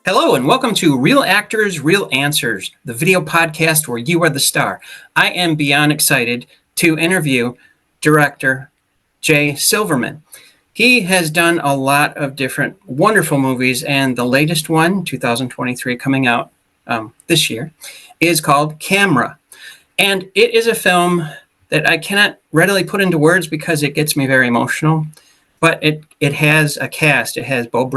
Hello and welcome to Real Actors, Real Answers, the video podcast where you are the star. I am beyond excited to interview director Jay Silverman. He has done a lot of different wonderful movies, and the latest one, 2023, coming out this year, is called Camera. And it is a film that I cannot readily put into words because it gets me very emotional, but it has a cast. It has Beau,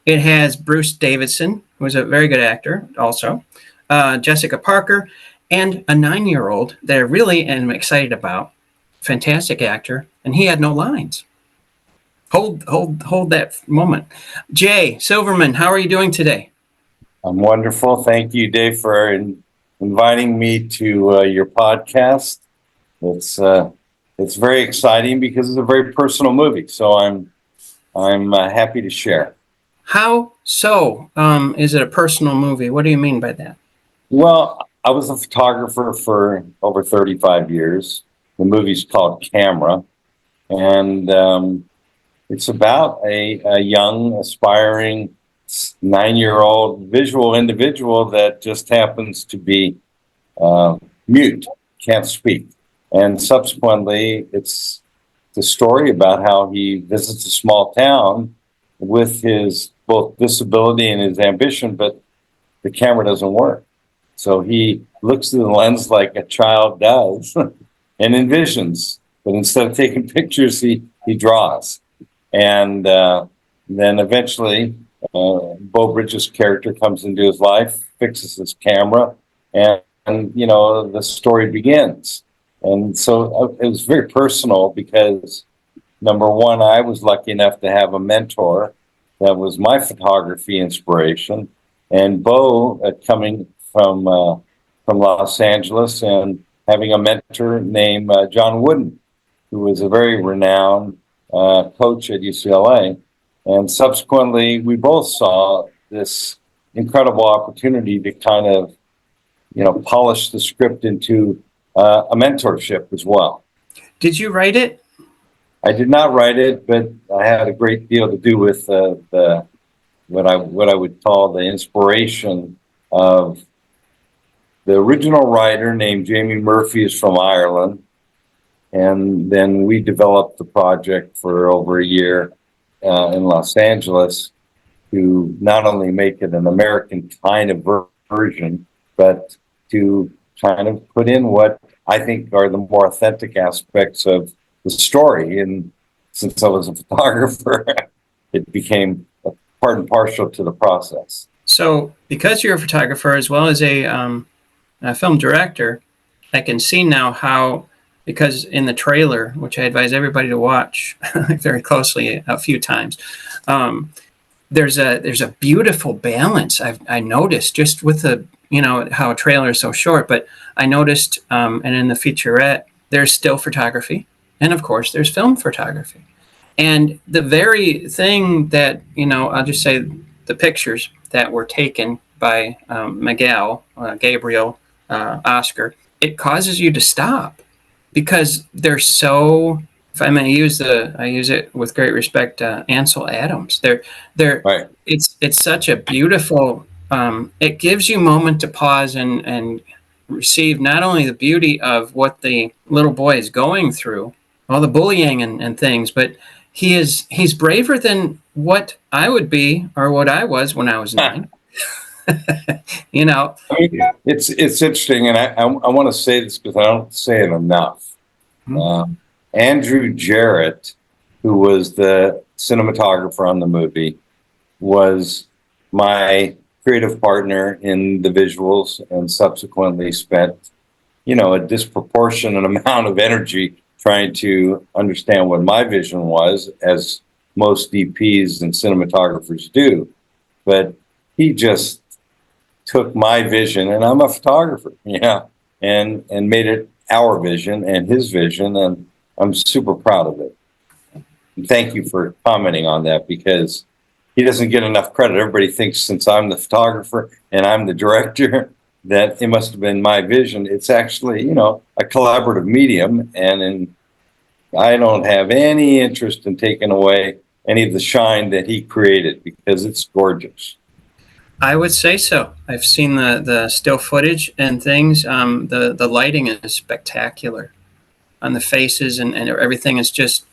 it has Bruce Davison, who is a very good actor also, Jessica Parker, and a 9-year-old that I really am excited about. Fantastic actor, and he had no lines. Hold that moment. Jay Silverman, how are you doing today? I'm wonderful. Thank you, Dave, for inviting me to your podcast. It's very exciting because it's a very personal movie, so I'm happy to share. How so? Is it a personal movie? What do you mean by that? Well, I was a photographer for over 35 years. The movie's called Camera, and it's about a young, aspiring 9-year-old visual individual that just happens to be mute, can't speak. And subsequently, it's the story about how he visits a small town with his both disability and his ambition, but the camera doesn't work. So he looks through the lens like a child does and envisions, but instead of taking pictures, he draws. And then eventually, Beau Bridges' character comes into his life, fixes his camera, and the story begins. And so it was very personal because, number one, I was lucky enough to have a mentor that was my photography inspiration, and Beau coming from Los Angeles and having a mentor named John Wooden, who was a very renowned coach at UCLA. And subsequently, we both saw this incredible opportunity to kind of, polish the script into a mentorship as well. Did you write it? I did not write it, but I had a great deal to do with what I would call the inspiration of the original writer named Jamie Murphy is from Ireland. And then we developed the project for over a year in Los Angeles to not only make it an American kind of version, but to kind of put in what I think are the more authentic aspects of the story. And since I was a photographer, it became part and parcel to the process. So because you're a photographer as well as a film director, I can see now how, because in the trailer, which I advise everybody to watch very closely a few times, there's a beautiful balance I noticed just with the, how a trailer is so short, but I noticed, and in the featurette, there's still photography, and of course there's film photography. And the very thing that, I'll just say the pictures that were taken by Miguel, Gabriel, Oscar, it causes you to stop because they're so, if I may use I use it with great respect, Ansel Adams. They're right. It's such a beautiful, it gives you a moment to pause and receive not only the beauty of what the little boy is going through, all the bullying and things, but he's braver than what I would be or what I was when I was 9. I mean, it's interesting, and I want to say this because I don't say it enough. Mm-hmm. Andrew Jarrett, who was the cinematographer on the movie, was my creative partner in the visuals, and subsequently spent, a disproportionate amount of energy trying to understand what my vision was, as most DPs and cinematographers do. But he just took my vision, and I'm a photographer, and made it our vision and his vision, and I'm super proud of it. And thank you for commenting on that, because he doesn't get enough credit. Everybody thinks since I'm the photographer and I'm the director that it must have been my vision. It's actually, a collaborative medium, and I don't have any interest in taking away any of the shine that he created, because it's gorgeous. I would say so. I've seen the still footage and things. The lighting is spectacular on the faces, and everything is just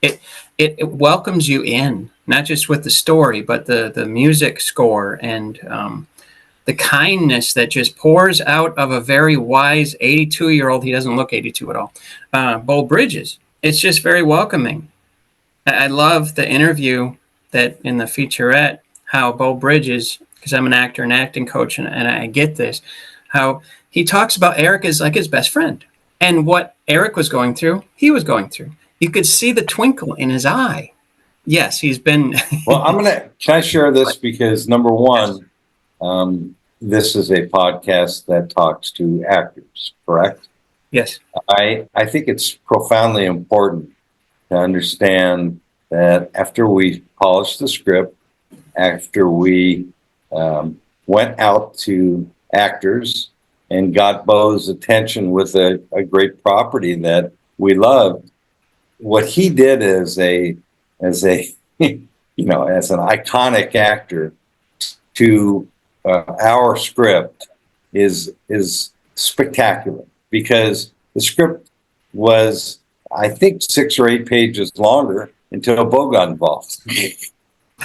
it, it welcomes you in, not just with the story, but the music score and the kindness that just pours out of a very wise 82-year-old. He doesn't look 82 at all. Beau Bridges. It's just very welcoming. I love the interview that in the featurette, how Beau Bridges, because I'm an actor and acting coach, and I get this, how he talks about Eric as like his best friend. And what Eric was going through, he was going through. You could see the twinkle in his eye. Yes, he's been. Well, can I share this? Because number one, this is a podcast that talks to actors, correct? Yes. I think it's profoundly important to understand that after we polished the script, after we went out to actors and got Beau's attention with a great property that we loved, what he did as a as an iconic actor to our script is spectacular, because the script was, I think, 6 or 8 pages longer until Beau got involved.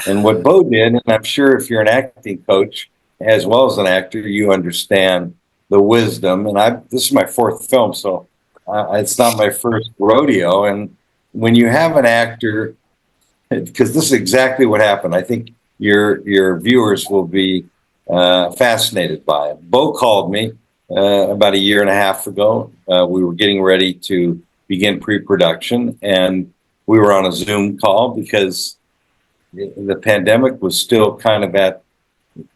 And what Beau did, and I'm sure if you're an acting coach as well as an actor, you understand the wisdom. And this is my 4th film, so it's not my first rodeo. And when you have an actor, because this is exactly what happened, I think your viewers will be fascinated by it. Beau called me about 1.5 years ago. We were getting ready to begin pre-production, and we were on a Zoom call because the pandemic was still kind of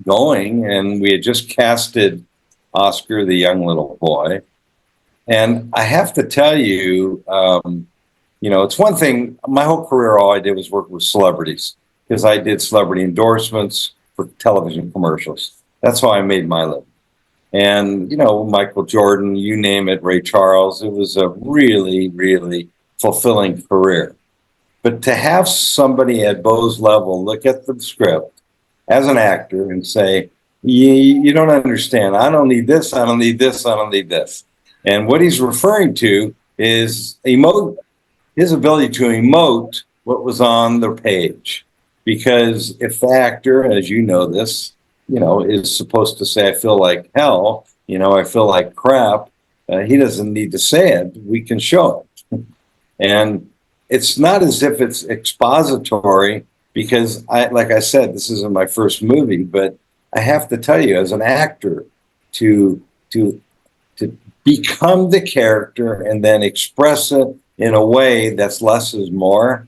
going, and we had just casted Oscar, the young little boy. And I have to tell you, it's one thing, my whole career, all I did was work with celebrities, because I did celebrity endorsements for television commercials. That's how I made my living. And, Michael Jordan, you name it, Ray Charles, it was a really, really fulfilling career. But to have somebody at Beau's level look at the script as an actor and say, you don't understand, I don't need this, I don't need this, I don't need this. And what he's referring to is his ability to emote what was on the page. Because if the actor, as you know this, is supposed to say, I feel like hell, I feel like crap, he doesn't need to say it. We can show it. And it's not as if it's expository, because like I said, this isn't my first movie, but I have to tell you, as an actor, to become the character and then express it in a way that's less is more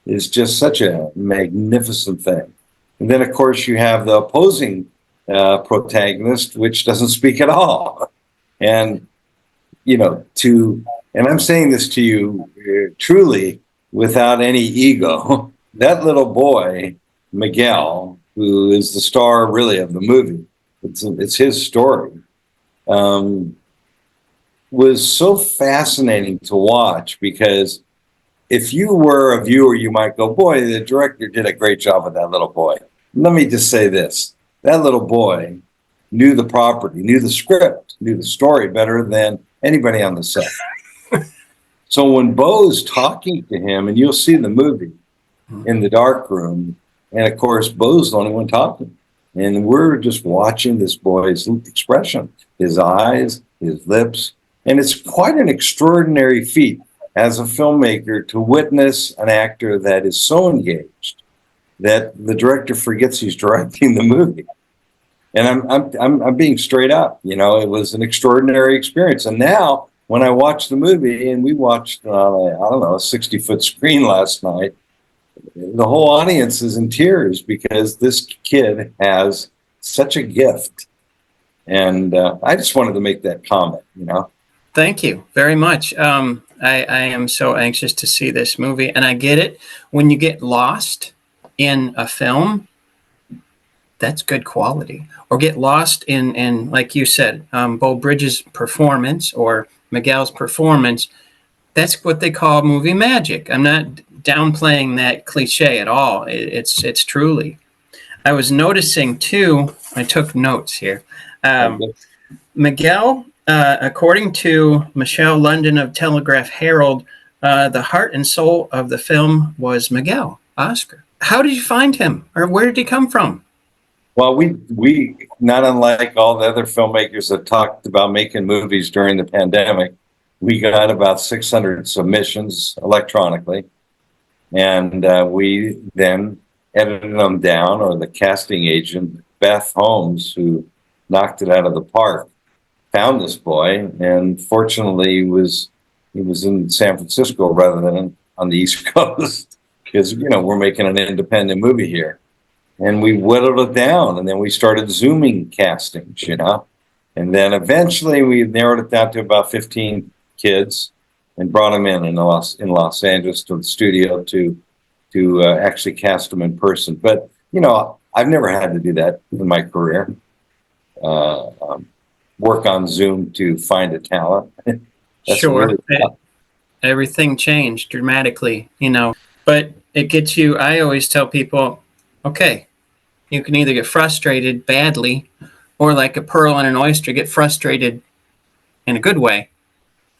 is just such a magnificent thing. And then, of course, you have the opposing protagonist, which doesn't speak at all. And, and I'm saying this to you truly without any ego, that little boy, Miguel, who is the star really of the movie, it's his story, was so fascinating to watch, because if you were a viewer, you might go, boy, the director did a great job with that little boy. Let me just say this. That little boy knew the property, knew the script, knew the story better than anybody on the set. So when Beau's talking to him, and you'll see the movie in the dark room, and of course, Beau's the only one talking. And we're just watching this boy's expression, his eyes, his lips. And it's quite an extraordinary feat as a filmmaker to witness an actor that is so engaged that the director forgets he's directing the movie. And I'm being straight up. It was an extraordinary experience. And now, when I watch the movie, and we watched, a 60-foot screen last night, the whole audience is in tears because this kid has such a gift. And I just wanted to make that comment, Thank you very much. I am so anxious to see this movie, and I get it. When you get lost in a film, that's good quality. Or get lost in like you said, Beau Bridges' performance or Miguel's performance. That's what they call movie magic. I'm not downplaying that cliche at all. It's truly. I was noticing too, I took notes here. Okay. Miguel, according to Michelle London of Telegraph Herald, the heart and soul of the film was Miguel, Oscar. How did you find him, or where did he come from? Well, we not unlike all the other filmmakers that talked about making movies during the pandemic, we got about 600 submissions electronically, and we then edited them down, or the casting agent, Beth Holmes, who knocked it out of the park, found this boy, and fortunately he was in San Francisco rather than on the East Coast, because we're making an independent movie here. And we whittled it down, and then we started zooming castings, and then eventually we narrowed it down to about 15 kids and brought them in Los Angeles to the studio to actually cast them in person. But I've never had to do that in my career. Work on Zoom to find a talent. Sure, really everything changed dramatically, but it gets you. I always tell people, okay, you can either get frustrated badly or like a pearl and an oyster, get frustrated in a good way.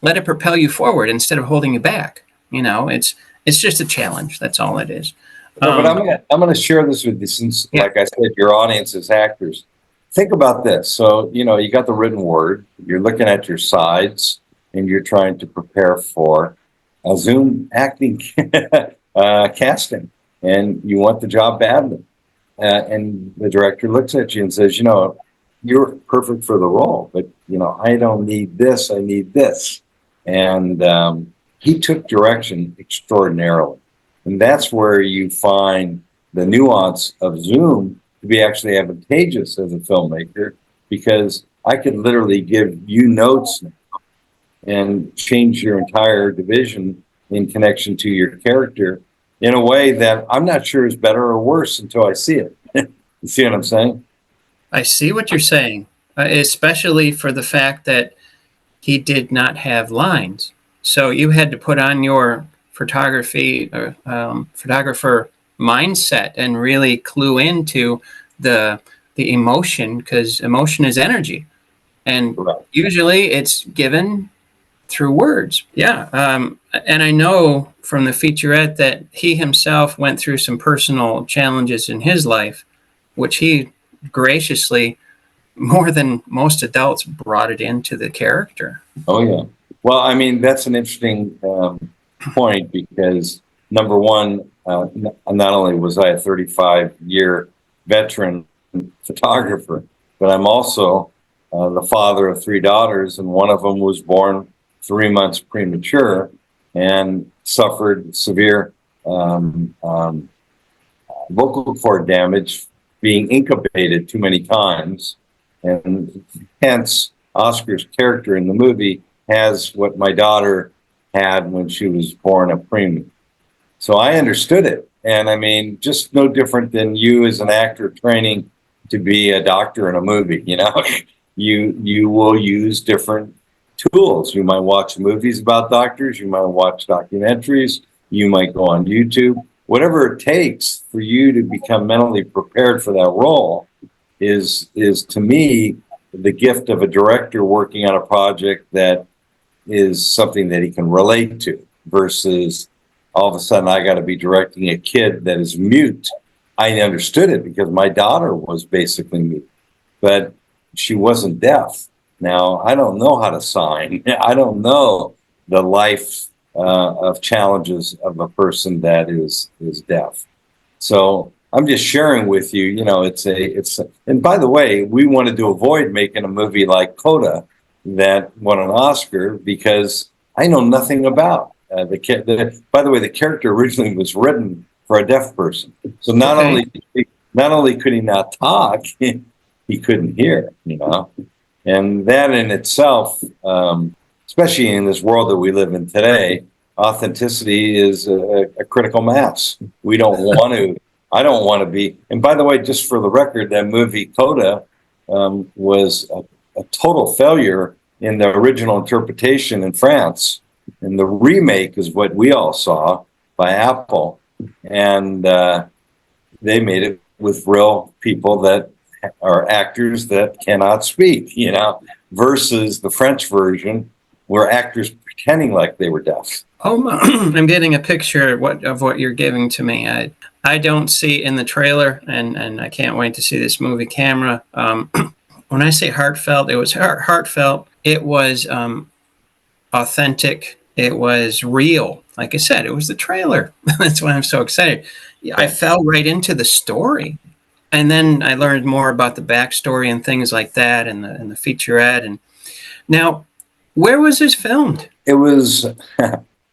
Let it propel you forward instead of holding you back. It's just a challenge. That's all it is. No, but I'm gonna share this with you since, like I said, your audience is actors. Think about this. So, you got the written word, you're looking at your sides, and you're trying to prepare for a Zoom acting casting, and you want the job badly. And the director looks at you and says, you're perfect for the role, but, I don't need this, I need this. And he took direction extraordinarily. And that's where you find the nuance of Zoom to be actually advantageous as a filmmaker, because I could literally give you notes and change your entire division in connection to your character in a way that I'm not sure is better or worse until I see it. You see what I'm saying? I see what you're saying, especially for the fact that he did not have lines. So you had to put on your photographer mindset and really clue into the emotion, because emotion is energy, and usually it's given through words. Yeah. And I know from the featurette that he himself went through some personal challenges in his life, which he graciously, more than most adults, brought it into the character. Oh, yeah. Well, I mean, that's an interesting point, because number one, not only was I a 35-year veteran photographer, but I'm also the father of 3 daughters, and one of them was born 3 months premature and suffered severe vocal cord damage, being incubated too many times. And hence, Oscar's character in the movie has what my daughter had when she was born a preemie. So I understood it. And I mean, just no different than you as an actor training to be a doctor in a movie, you will use different tools. You might watch movies about doctors, you might watch documentaries, you might go on YouTube. Whatever it takes for you to become mentally prepared for that role is to me the gift of a director working on a project that is something that he can relate to, versus all of a sudden I got to be directing a kid that is mute. I understood it because my daughter was basically mute, but she wasn't deaf. Now, I don't know how to sign. I don't know the life of challenges of a person that is deaf. So I'm just sharing with you, and by the way, we wanted to avoid making a movie like Coda that won an Oscar, because I know nothing about by the way, the character originally was written for a deaf person. So not only could he not talk, he couldn't hear, and that in itself, especially in this world that we live in today, authenticity is a critical mass. We don't want to. I don't want to be. And by the way, just for the record, that movie Coda was a total failure in the original interpretation in France, and the remake is what we all saw by Apple, and they made it with real people that are actors that cannot speak, versus the French version where actors pretending like they were deaf. Oh my, I'm getting a picture of what you're giving to me. I don't see in the trailer, and I can't wait to see this movie, Camera. When I say heartfelt, it was heartfelt. It was authentic. It was real. Like I said, it was the trailer. That's why I'm so excited. I fell right into the story. And then I learned more about the backstory and things like that, and the featurette. And now, where was this filmed? It was.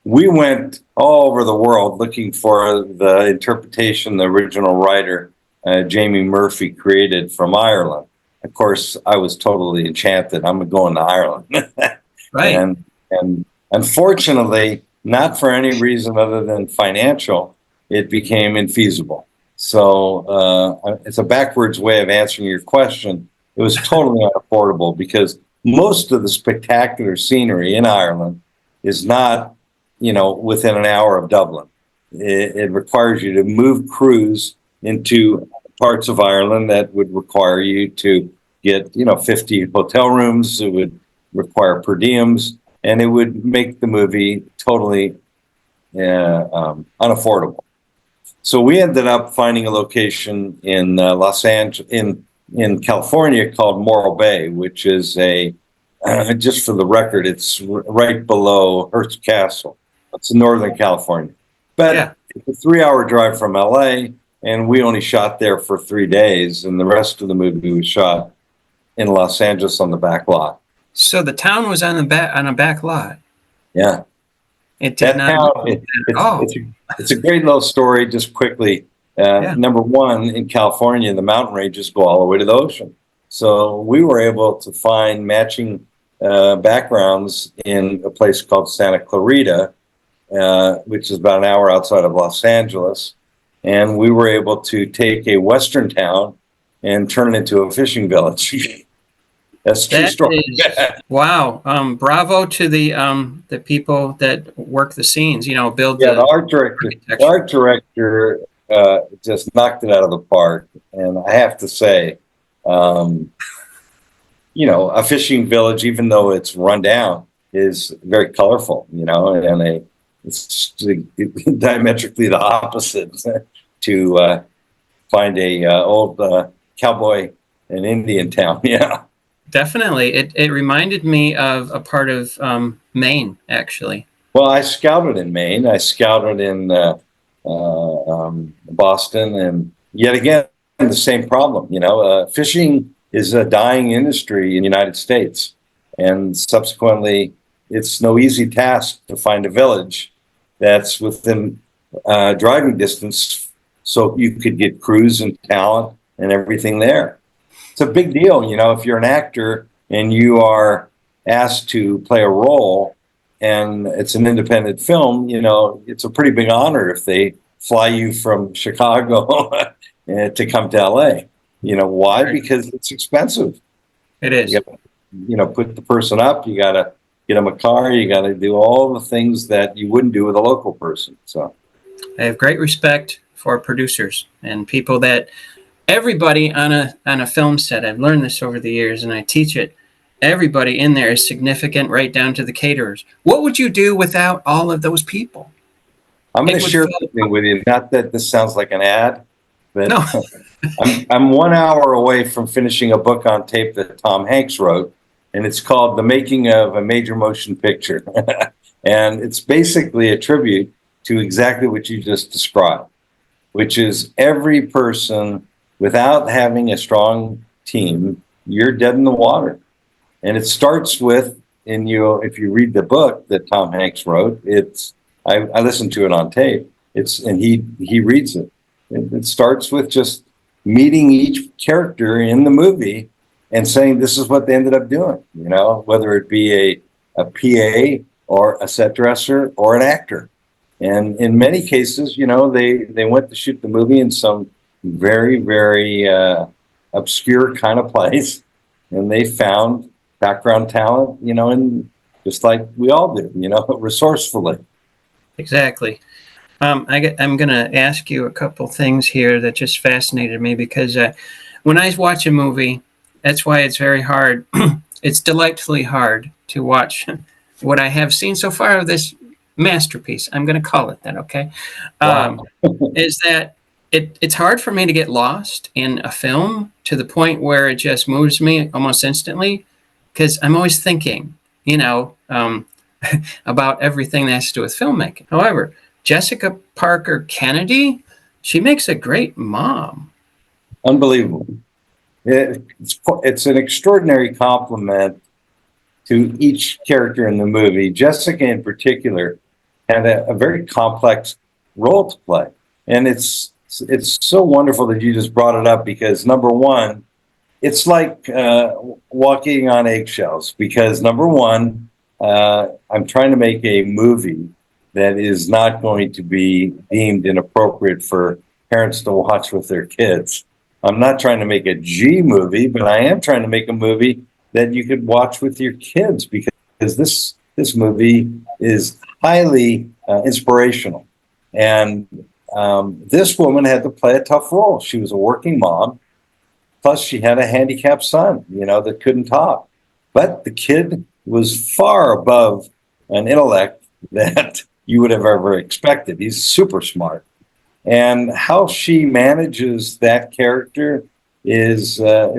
We went all over the world looking for the interpretation the original writer Jamie Murphy created from Ireland. Of course, I was totally enchanted. I'm going to Ireland, Right? And unfortunately, not for any reason other than financial, it became infeasible. So it's a backwards way of answering your question. It was totally unaffordable because most of the spectacular scenery in Ireland is not, within an hour of Dublin. It requires you to move crews into parts of Ireland that would require you to get, 50 hotel rooms. It would require per diems, and it would make the movie totally unaffordable. So we ended up finding a location in Los Angeles, in California, called Morro Bay, which is just for the record, it's right below Hearst Castle. It's in Northern California, but it's a 3-hour drive from LA, and we only shot there for 3 days, and the rest of the movie was shot in Los Angeles on the back lot. So the town was on a back lot. Yeah. It did not. It's a great little story. Just quickly, number one, in California, the mountain ranges go all the way to the ocean. So we were able to find matching backgrounds in a place called Santa Clarita, which is about an hour outside of Los Angeles. And we were able to take a western town and turn it into a fishing village. That's true story. Wow. Bravo to the people that work the scenes, build the art director. The art director just knocked it out of the park. And I have to say, a fishing village, even though it's run down, is very colorful, and it's diametrically the opposite to find a old cowboy and Indian town. Yeah. Definitely. It reminded me of a part of Maine, actually. Well, I scouted in Maine. I scouted in Boston, and yet again, the same problem. Fishing is a dying industry in the United States, and subsequently, it's no easy task to find a village that's within driving distance, so you could get crews and talent and everything there. It's a big deal, if you're an actor and you are asked to play a role and it's an independent film, it's a pretty big honor if they fly you from Chicago to come to LA. Why? Because it's expensive. It is. You gotta, put the person up, you got to get them a car, you got to do all the things that you wouldn't do with a local person. So I have great respect for producers and people that everybody on a film set. I've learned this over the years, and I teach it. Everybody in there is significant, right down to the caterers. What would you do without all of those people? I'm going to share something with you. Not that this sounds like an ad, but no. I'm 1 hour away from finishing a book on tape that Tom Hanks wrote, and it's called The Making of a Major Motion Picture. And it's basically a tribute to exactly what you just described, which is every person, without having a strong team, you're dead in the water. And it starts with, if you read the book that Tom Hanks wrote, I listened to it on tape. He reads it. It starts with just meeting each character in the movie and saying this is what they ended up doing. Whether it be a PA or a set dresser or an actor. And in many cases, they went to shoot the movie in some very, very obscure kind of place, and they found background talent, and just like we all do, resourcefully. Exactly. I'm going to ask you a couple things here that just fascinated me because when I watch a movie, that's why it's very hard. It's delightfully hard to watch what I have seen so far of this masterpiece. I'm going to call it that, okay? Wow. Is that it's hard for me to get lost in a film to the point where it just moves me almost instantly because I'm always thinking, about everything that has to do with filmmaking. However, Jessica Parker Kennedy, she makes a great mom. Unbelievable. It's an extraordinary compliment to each character in the movie. Jessica, in particular, had a very complex role to play, and it's so wonderful that you just brought it up because number one, it's like walking on eggshells. Because number one, I'm trying to make a movie that is not going to be deemed inappropriate for parents to watch with their kids. I'm not trying to make a G movie, but I am trying to make a movie that you could watch with your kids because this movie is highly inspirational. And this woman had to play a tough role. She was a working mom, plus she had a handicapped son, that couldn't talk. But the kid was far above an intellect that you would have ever expected. He's super smart. And how she manages that character is a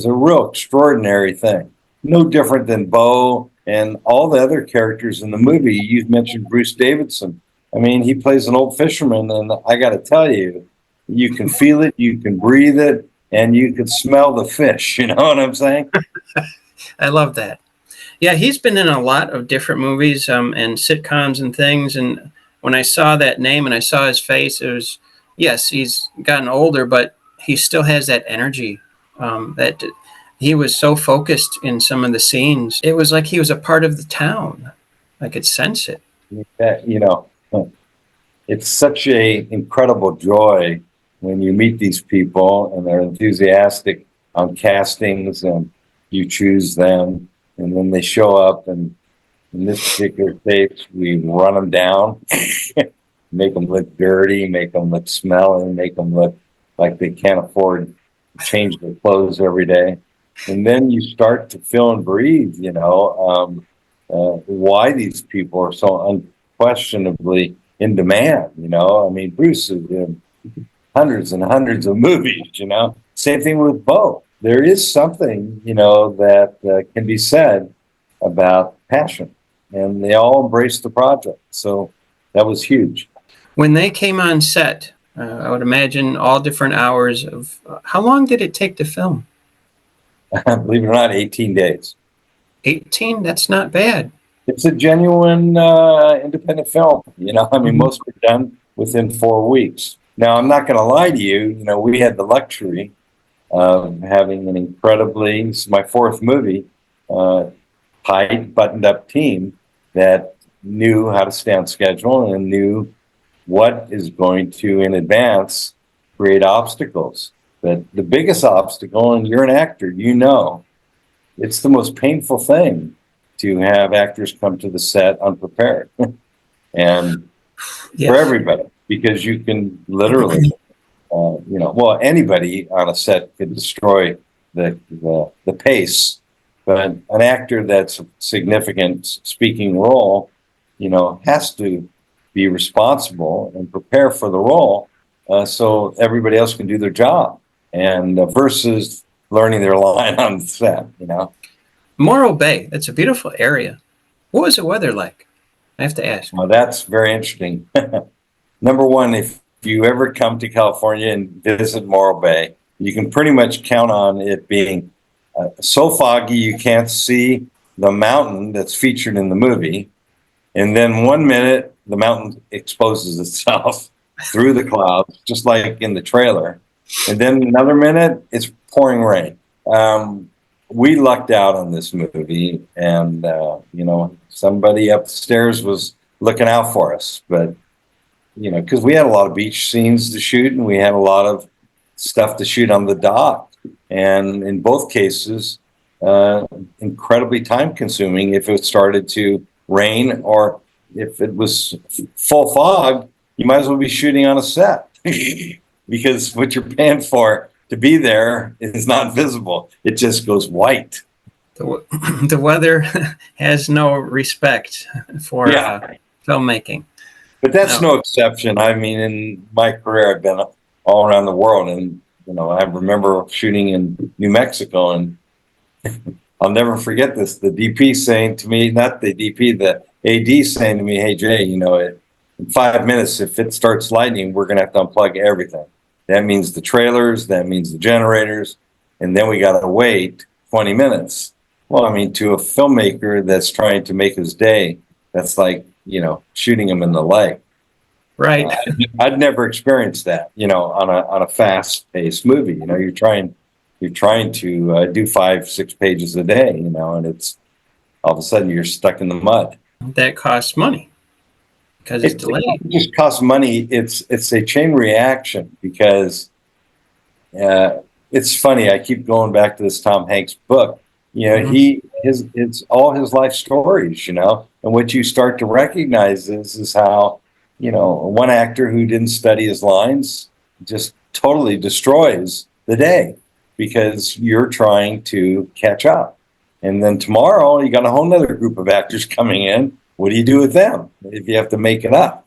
real extraordinary thing. No different than Beau and all the other characters in the movie. You've mentioned Bruce Davidson. I mean, he plays an old fisherman, and I got to tell you, you can feel it, you can breathe it, and you can smell the fish. You know what I'm saying? I love that. Yeah, he's been in a lot of different movies and sitcoms and things. And when I saw that name and I saw his face, it was, yes, he's gotten older, but he still has that energy that he was so focused in some of the scenes. It was like he was a part of the town. I could sense it. It's such a incredible joy when you meet these people and they're enthusiastic on castings and you choose them and then they show up, and in this particular case we run them down, make them look dirty, make them look smelly, make them look like they can't afford to change their clothes every day. And then you start to feel and breathe, why these people are so unquestionably in demand. I mean, Bruce is in hundreds and hundreds of movies. Same thing with Beau. There is something that can be said about passion, and they all embraced the project. So that was huge. When they came on set, I would imagine all different hours of. How long did it take to film? Believe it or not, 18 days. 18? That's not bad. It's a genuine independent film. I mean, most are done within 4 weeks. Now, I'm not going to lie to you. We had the luxury of having an incredibly, this is my fourth movie, tight, buttoned up team that knew how to stay on schedule and knew what is going to, in advance, create obstacles. But the biggest obstacle, and you're an actor, it's the most painful thing to have actors come to the set unprepared. And Yes. For everybody, because you can literally, anybody on a set can destroy the pace, but an actor that's a significant speaking role, has to be responsible and prepare for the role so everybody else can do their job, and versus learning their line on the set, Morro Bay, that's a beautiful area. What was the weather like? I have to ask. Well, that's very interesting. Number one, if you ever come to California and visit Morro Bay, you can pretty much count on it being so foggy you can't see the mountain that's featured in the movie. And then 1 minute, the mountain exposes itself through the clouds, just like in the trailer. And then another minute, it's pouring rain. We lucked out on this movie, and somebody upstairs was looking out for us. But because we had a lot of beach scenes to shoot, and we had a lot of stuff to shoot on the dock, and in both cases, incredibly time-consuming if it started to rain, or if it was full fog. you might as well be shooting on a set because what you're paying for to be there is not visible. It just goes white. The weather has no respect for filmmaking. But that's no exception. I mean, in my career, I've been all around the world, and I remember shooting in New Mexico, and I'll never forget this. The DP saying to me, not the DP, the AD saying to me, "Hey Jay, in 5 minutes, if it starts lightning, we're gonna have to unplug everything. That means the trailers, that means the generators, and then we gotta wait 20 minutes." Well, I mean, to a filmmaker that's trying to make his day, that's like, shooting him in the leg. Right. I'd never experienced that, on a fast-paced movie. You're trying to do 5-6 pages a day, and it's all of a sudden you're stuck in the mud. That costs money because it's delayed. It just costs money. It's a chain reaction because it's funny. I keep going back to this Tom Hanks book. It's all his life stories, and what you start to recognize is how, one actor who didn't study his lines just totally destroys the day because you're trying to catch up. And then tomorrow you got a whole nother group of actors coming in. What do you do with them if you have to make it up?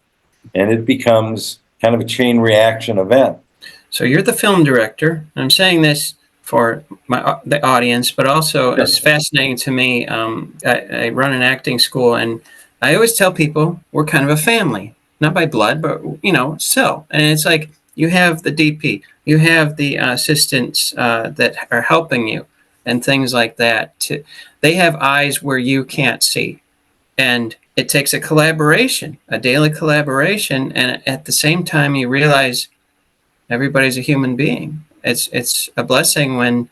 And it becomes kind of a chain reaction event. So you're the film director. I'm saying this for the audience, but also it's fascinating to me. I run an acting school, and I always tell people we're kind of a family, not by blood, but so. And it's like you have the DP, you have the assistants that are helping you, and things like that. They have eyes where you can't see, and it takes a collaboration, a daily collaboration, and at the same time you realize everybody's a human being. It's a blessing when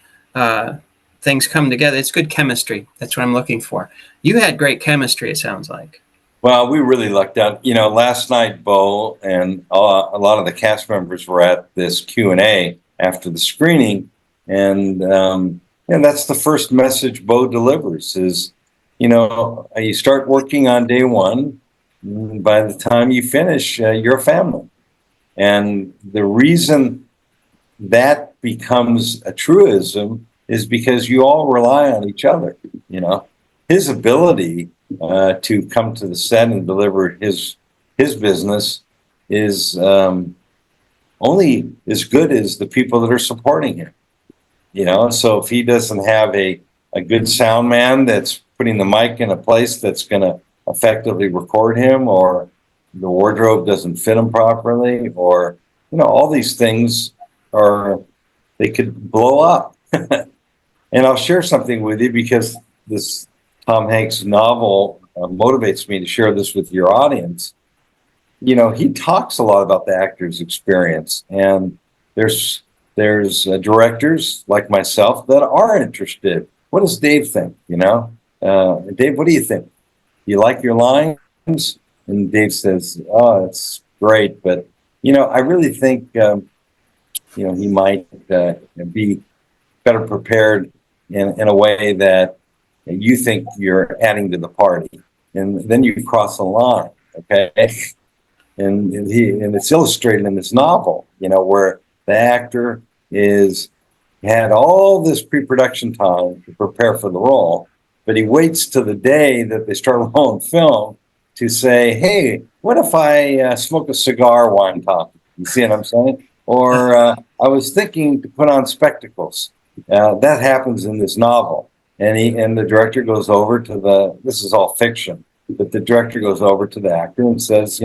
things come together. It's good chemistry. That's what I'm looking for. You had great chemistry, it sounds like. Well, we really lucked out. Last night, Beau and a lot of the cast members were at this Q&A after the screening, and that's the first message Beau delivers is, you start working on day one, by the time you finish, you're a family. And the reason that becomes a truism is because you all rely on each other. His ability to come to the set and deliver his business is only as good as the people that are supporting him. So if he doesn't have a good sound man that's putting the mic in a place that's going to effectively record him, or the wardrobe doesn't fit him properly, or all these things they could blow up. And I'll share something with you because this Tom Hanks novel motivates me to share this with your audience. He talks a lot about the actor's experience, and there's directors like myself that are interested. What does Dave think? Dave, what do you think? You like your lines? And Dave says, "Oh, it's great, but I really think he might be better prepared in a way that you think you're adding to the party." And then you cross a line, okay? And it's illustrated in this novel, where the actor had all this pre-production time to prepare for the role, but he waits to the day that they start rolling film to say, "Hey, what if I smoke a cigar while I'm talking?" You see what I'm saying? Or I was thinking to put on spectacles. That happens in this novel. And the director goes over to this is all fiction, but the director goes over to the actor and says,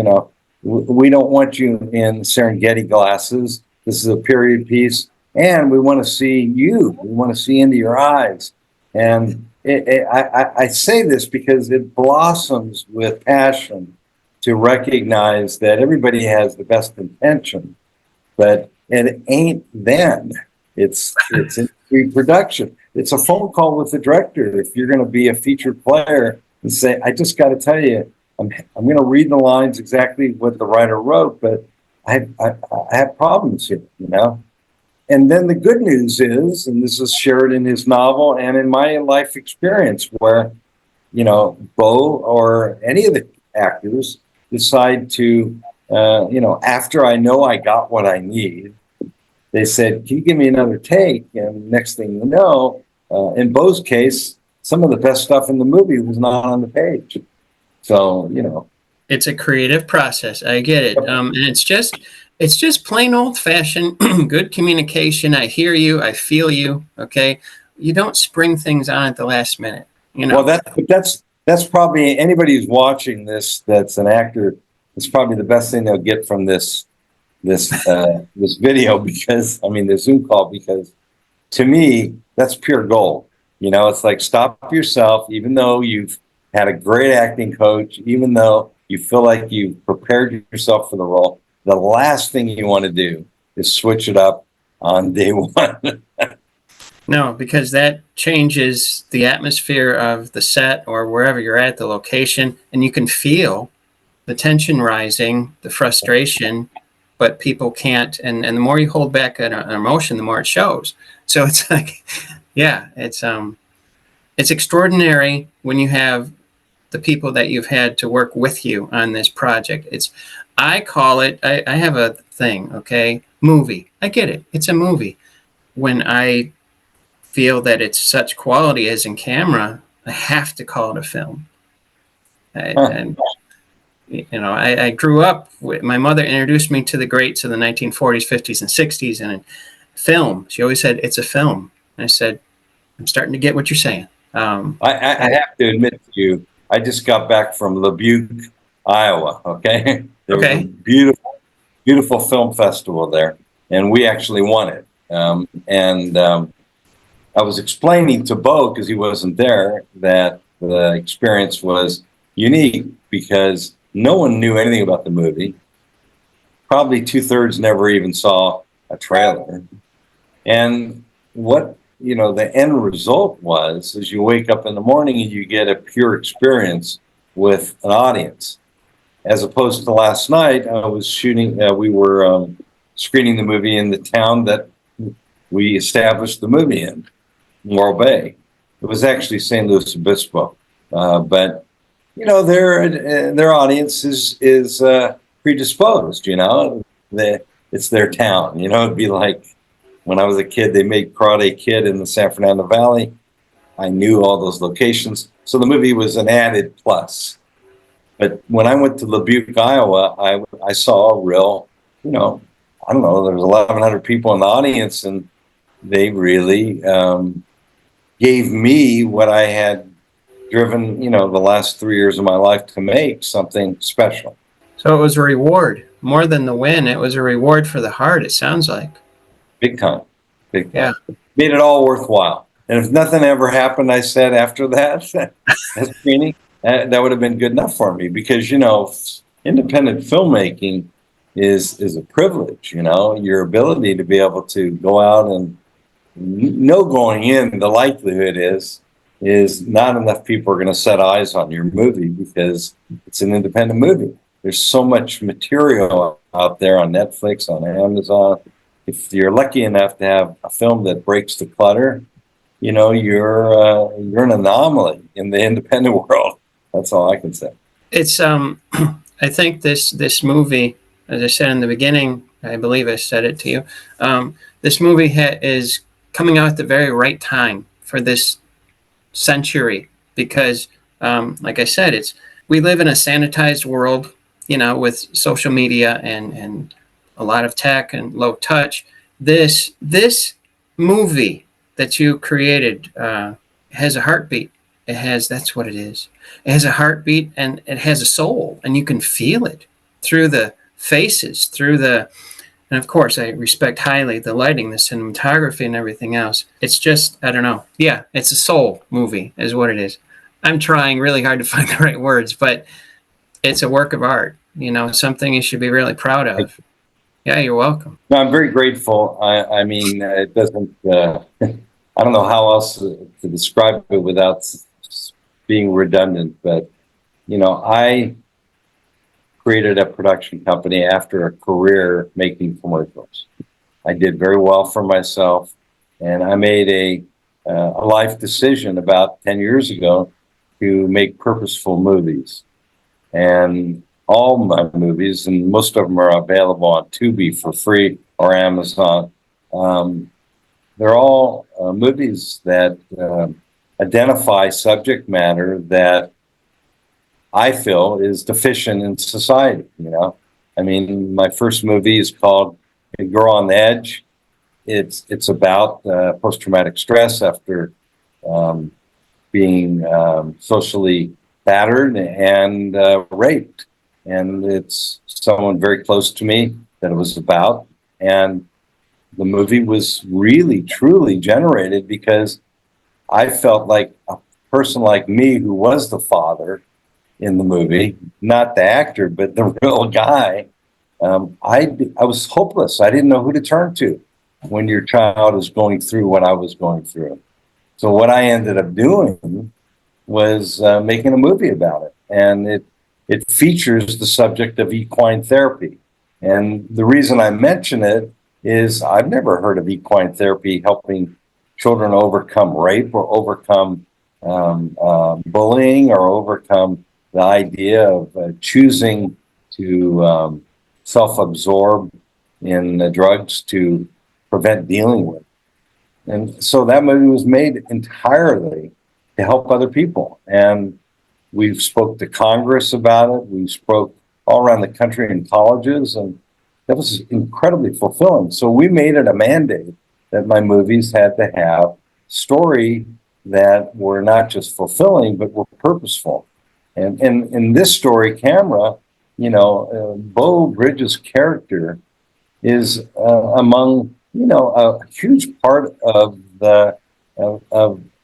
"We don't want you in Serengeti glasses. This is a period piece, and we want to see you. We want to see into your eyes." And I say this because it blossoms with passion to recognize that everybody has the best intention, but it ain't then. It's in pre-production. It's a phone call with the director. If you're going to be a featured player and say, "I just got to tell you, I'm going to read the lines exactly what the writer wrote, but I have problems here, And then the good news is, and this is shared in his novel and in my life experience, where, Beau or any of the actors decide to after I know I got what I need, they said, "Can you give me another take?" And next thing you know, in Beau's case, some of the best stuff in the movie was not on the page. So, It's a creative process. I get it. And it's just plain old fashioned good communication. I hear you. I feel you. Okay. You don't spring things on at the last minute. Well, that's probably anybody who's watching this that's an actor. It's probably the best thing they'll get from this video, because the Zoom call, because to me that's pure gold. It's like, stop yourself, even though you've had a great acting coach, even though you feel like you've prepared yourself for the role. The last thing you want to do is switch it up on day one. No, because that changes the atmosphere of the set or wherever you're at, the location, and you can feel the tension rising, the frustration, but people can't. And the more you hold back an emotion, the more it shows. So it's like, yeah, it's extraordinary when you have the people that you've had to work with you on this project. I call it, I have a thing, okay, movie. I get it. It's a movie. When I feel that it's such quality as in camera, I have to call it a film. And I grew up with, my mother introduced me to the greats of the 1940s, 50s, and 60s, and in film, she always said, "It's a film." And I said, "I'm starting to get what you're saying." I have to admit to you, I just got back from Lebuque, Iowa. Okay, there was a beautiful, beautiful film festival there, and we actually won it. I was explaining to Beau, because he wasn't there, that the experience was unique because no one knew anything about the movie. Probably 2/3 never even saw a trailer. And what the end result was, is you wake up in the morning and you get a pure experience with an audience. As opposed to last night, I was we were screening the movie in the town that we established the movie in, Morro Bay. It was actually St. Louis Obispo, but their audience is predisposed. It's their town. It'd be like when I was a kid, they made Karate Kid in the San Fernando Valley. I knew all those locations, so the movie was an added plus. But when I went to Lebuque, Iowa, I saw a real, I don't know, there was 1,100 people in the audience, and they really gave me what I had driven, the last 3 years of my life to make, something special. So it was a reward. More than the win, it was a reward for the heart, it sounds like. Big time. Big time. Yeah. Made it all worthwhile. And if nothing ever happened, I said, after that screening, that would have been good enough for me, because, independent filmmaking is a privilege, your ability to be able to go out and know going in, the likelihood is not enough people are going to set eyes on your movie because it's an independent movie. There's so much material out there on Netflix, on Amazon. If you're lucky enough to have a film that breaks the clutter, you're an anomaly in the independent world. That's all I can say. It's I think this movie, as I said in the beginning, I believe I said it to you. This movie is coming out at the very right time for this century, because, like I said, we live in a sanitized world, with social media and a lot of tech and low touch. This movie that you created has a heartbeat. That's what it is. It has a heartbeat, and it has a soul, and you can feel it through the faces, and of course, I respect highly the lighting, the cinematography, and everything else. It's just, I don't know. Yeah, it's a soul movie is what it is. I'm trying really hard to find the right words, but it's a work of art, something you should be really proud of. Yeah, you're welcome. No, I'm very grateful. I mean, it doesn't, I don't know how else to describe it without being redundant, but, I created a production company after a career making commercials. I did very well for myself, and I made a life decision about 10 years ago to make purposeful movies. And all my movies, and most of them are available on Tubi for free or Amazon. They're all movies that identify subject matter that I feel is deficient in society. I mean, my first movie is called A Girl on the Edge. It's about post-traumatic stress after being socially battered and raped. And it's someone very close to me that it was about. And the movie was really, truly generated because I felt like a person like me, who was the father in the movie, not the actor, but the real guy, I was hopeless. I didn't know who to turn to when your child is going through what I was going through. So what I ended up doing was making a movie about it. And it features the subject of equine therapy. And the reason I mention it is I've never heard of equine therapy helping children overcome rape or overcome bullying or overcome the idea of choosing to self-absorb in drugs to prevent dealing with. And so that movie was made entirely to help other people. And we spoke to Congress about it. We spoke all around the country in colleges, and that was incredibly fulfilling. So we made it a mandate that my movies had to have story that were not just fulfilling, but were purposeful. And in this story, Camera, Beau Bridges' character is among, a huge part of the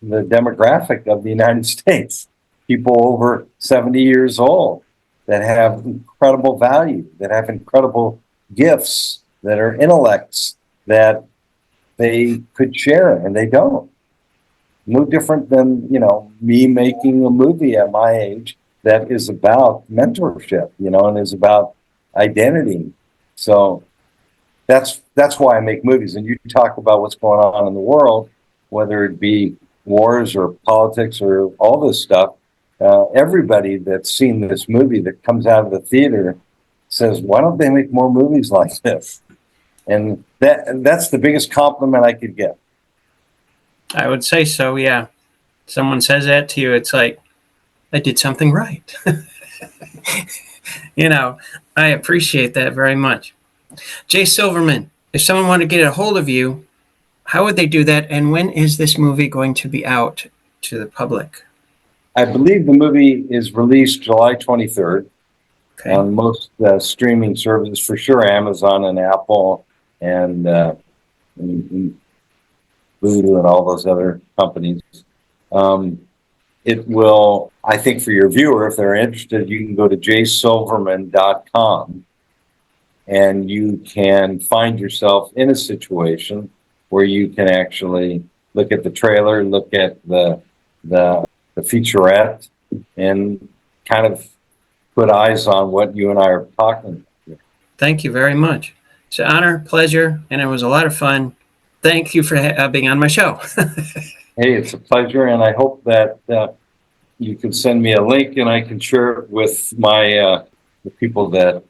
demographic of the United States. People over 70 years old that have incredible value, that have incredible gifts, that are intellects that they could share, and they don't. No different than, me making a movie at my age that is about mentorship, and is about identity. So that's why I make movies. And you talk about what's going on in the world, whether it be wars or politics or all this stuff. Everybody that's seen this movie that comes out of the theater says, why don't they make more movies like this? And that's the biggest compliment I could get. I would say so, yeah. Someone says that to you, it's like, I did something right. I appreciate that very much. Jay Silverman, if someone wanted to get a hold of you, how would they do that? And when is this movie going to be out to the public? I believe the movie is released July 23rd on most streaming services, for sure, Amazon and Apple and Voodoo and all those other companies. It will, I think, for your viewer, if they're interested, you can go to jsilverman.com and you can find yourself in a situation where you can actually look at the trailer, look at the featurette, and kind of put eyes on what you and I are talking about. Thank you very much. It's an honor, pleasure, and it was a lot of fun. Thank you for being on my show. Hey, it's a pleasure, and I hope that you can send me a link and I can share it with my the people that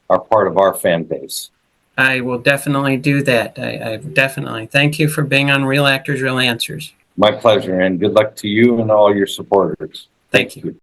are part of our fan base. I will definitely do that. I definitely. Thank you for being on Real Actors, Real Answers. My pleasure, and good luck to you and all your supporters. Thank you.